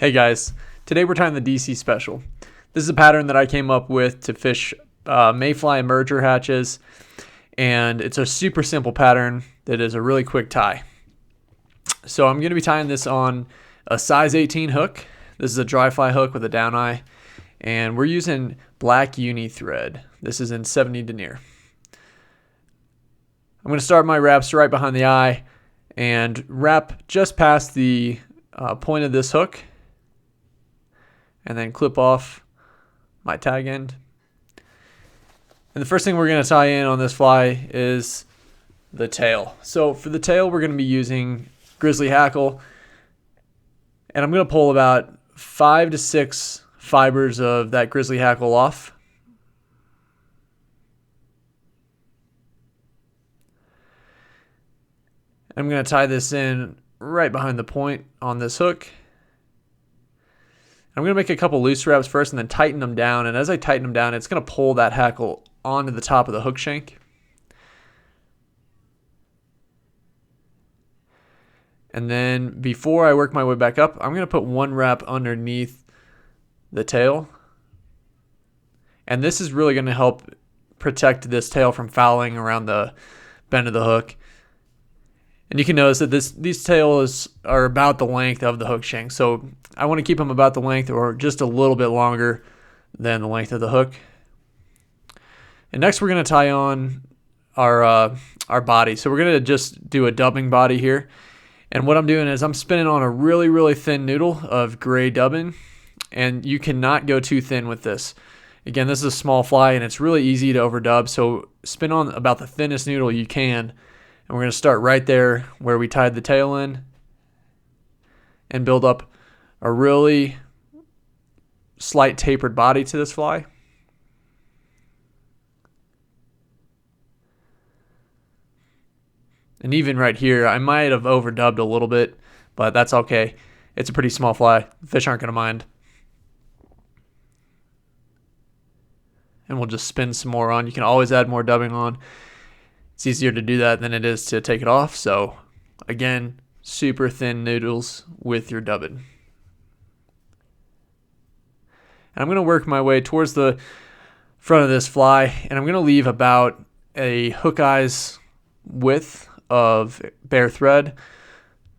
Hey guys, today we're tying the DC special. This is a pattern that I came up with to fish mayfly emerger hatches, and it's a super simple pattern that is a really quick tie. So I'm going to be tying this on a size 18 hook. This is a dry fly hook with a down eye, and we're using black uni thread. This is in 70 denier. I'm going to start my wraps right behind the eye and wrap just past the point of this hook, and then clip off my tag end. And the first thing we're going to tie in on this fly is the tail. So for the tail, we're going to be using Grizzly Hackle, and I'm going to pull about 5 to 6 fibers of that Grizzly Hackle off. I'm going to tie this in right behind the point on this hook. I'm going to make a couple loose wraps first and then tighten them down. And as I tighten them down, it's going to pull that hackle onto the top of the hook shank. And then before I work my way back up, I'm going to put one wrap underneath the tail. And this is really going to help protect this tail from fouling around the bend of the hook. And you can notice that these tails are about the length of the hook shank. So I want to keep them about the length or just a little bit longer than the length of the hook. And next we're going to tie on our body. So we're going to just do a dubbing body here. And what I'm doing is I'm spinning on a really, really thin noodle of gray dubbing. And you cannot go too thin with this. Again, this is a small fly and it's really easy to overdub. So spin on about the thinnest noodle you can. And we're going to start right there where we tied the tail in and build up a really slight tapered body to this fly. And even right here, I might have overdubbed a little bit, but that's okay. It's a pretty small fly. Fish aren't going to mind. And we'll just spin some more on. You can always add more dubbing on. It's easier to do that than it is to take it off. So again, super thin noodles with your dubbing. And I'm going to work my way towards the front of this fly, and I'm going to leave about a hook eye's width of bare thread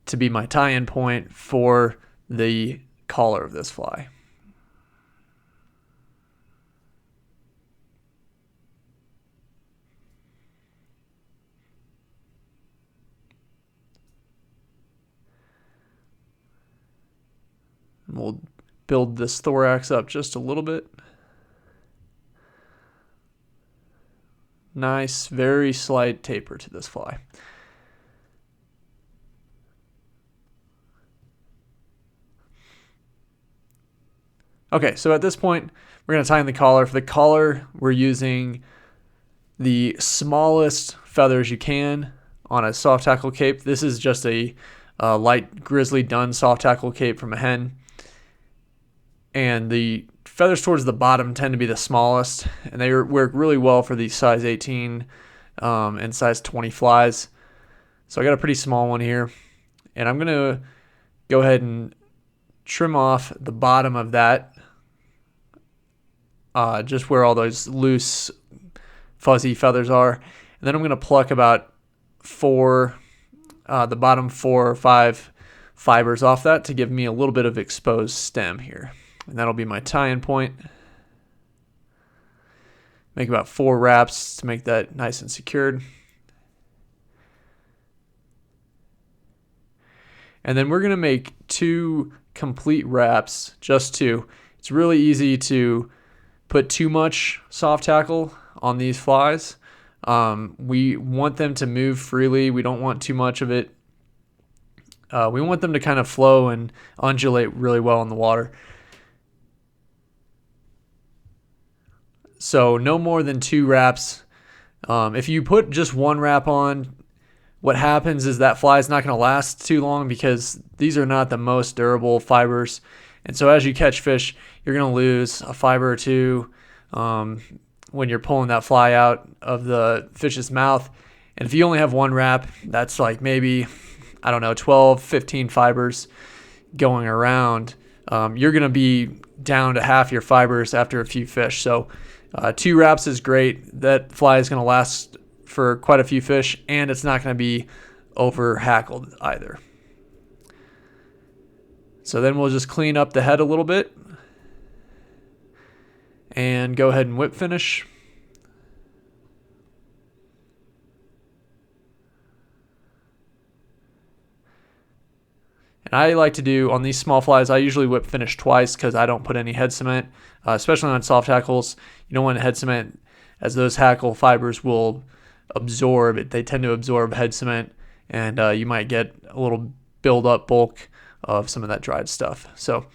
to be my tie-in point for the collar of this fly. We'll build this thorax up just a little bit. Nice, very slight taper to this fly. Okay, so at this point, we're going to tie in the collar. For the collar, we're using the smallest feathers you can on a soft tackle cape. This is just a light Grizzly done soft tackle cape from a hen. And the feathers towards the bottom tend to be the smallest, and they work really well for these size 18 and size 20 flies. So I got a pretty small one here, and I'm going to go ahead and trim off the bottom of that, just where all those loose, fuzzy feathers are. And then I'm going to pluck about the bottom 4 or 5 fibers off that to give me a little bit of exposed stem here. And that'll be my tie-in point. Make about 4 wraps to make that nice and secured. And then we're going to make 2 complete wraps, just 2. It's really easy to put too much soft tackle on these flies. We want them to move freely. We don't want too much of it. We want them to kind of flow and undulate really well in the water. So no more than 2 wraps. If you put just 1 wrap on, what happens is that fly is not going to last too long because these are not the most durable fibers. And so as you catch fish, you're going to lose a fiber or 2 when you're pulling that fly out of the fish's mouth. And if you only have 1 wrap, that's like maybe, 12, 15 fibers going around you're going to be down to half your fibers after a few fish. So 2 wraps is great. That fly is going to last for quite a few fish, and it's not going to be over hackled either. So then we'll just clean up the head a little bit and go ahead and whip finish. And I like to do, on these small flies, I usually whip finish twice because I don't put any head cement, especially on soft hackles. You don't want head cement, as those hackle fibers will absorb it. They tend to absorb head cement, and you might get a little build-up bulk of some of that dried stuff. So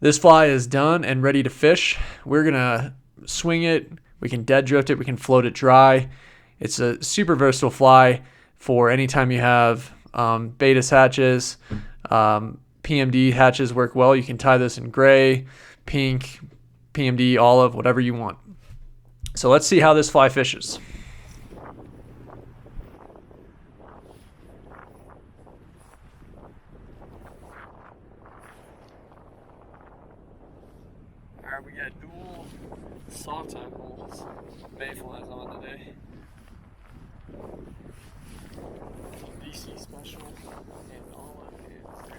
this fly is done and ready to fish. We're going to swing it. We can dead drift it. We can float it dry. It's a super versatile fly for anytime you have Baetis hatches. PMD hatches work well. You can tie this in gray, pink, PMD, olive, whatever you want. So let's see how this fly fishes. Alright, we got dual soft hackles mayflies on today. DC special and olive and gray.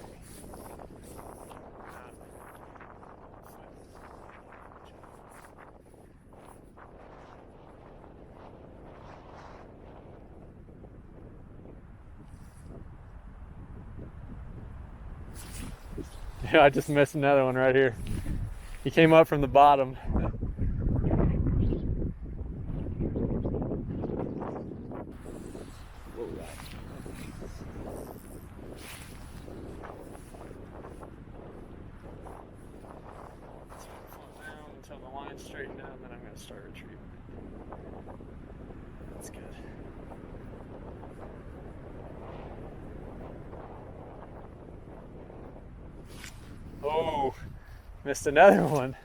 Yeah, I just missed another one right here. He came up from the bottom. Until the line's straightened out, and then I'm going to start retrieving. That's good. Oh, missed another one.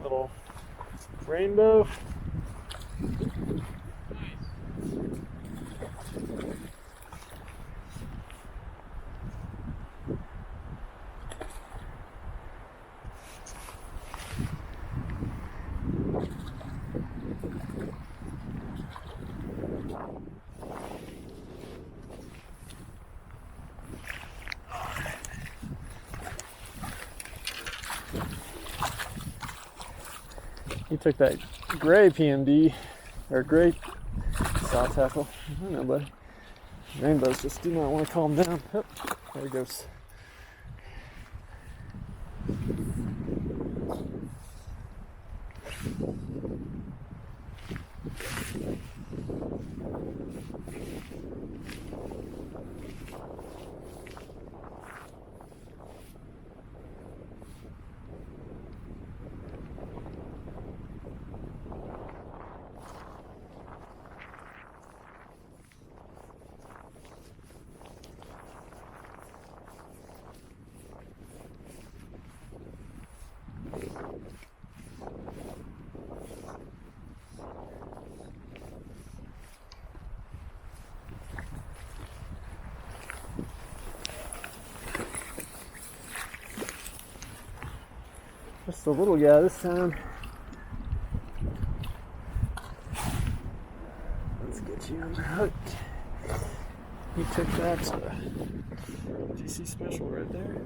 Little rainbow. He took that gray PMD, or gray soft tackle. I don't know, buddy. Rainbows just do not want to calm down. Oh, there he goes. Just a little guy this time. Let's get you unhooked. He took that DC special right there.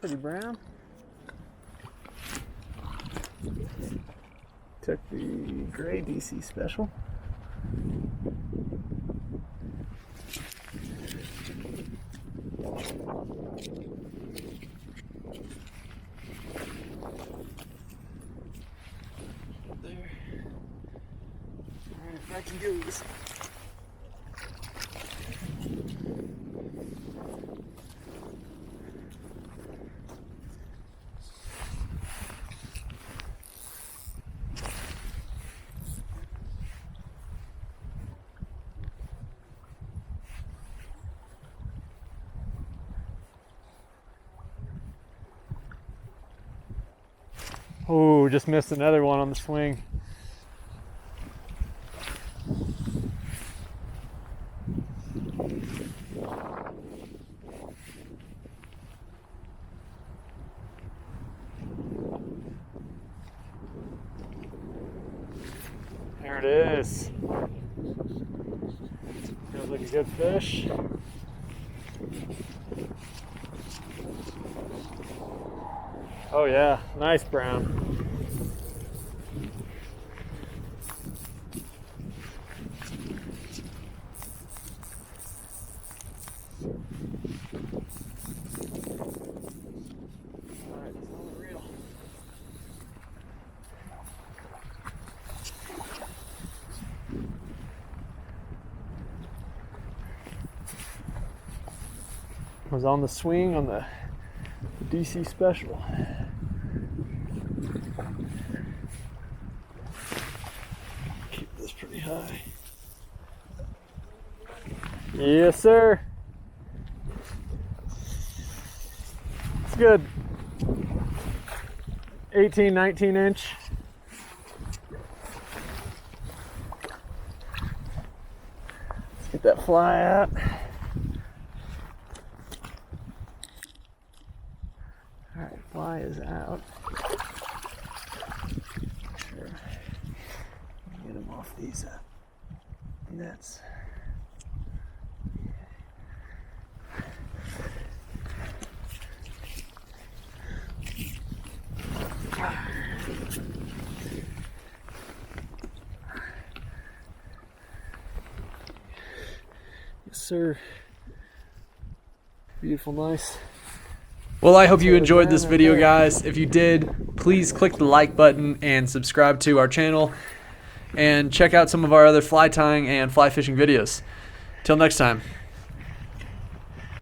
Pretty brown. Took the gray DC special. There. Alright, if I can do this. Oh, just missed another one on the swing. There it is. Feels like a good fish. Oh yeah, nice brown. Alright, it's on the reel. Was on the swing on the DC special. Keep this pretty high. Yes, sir. It's good. 18, 19 inch. Let's get that fly out. Alright, fly is out. Sure. Get him off these nets. Yes, sir. Beautiful, nice. Well, I hope you enjoyed this video, guys. If you did, please click the like button and subscribe to our channel. And check out some of our other fly tying and fly fishing videos. Till next time.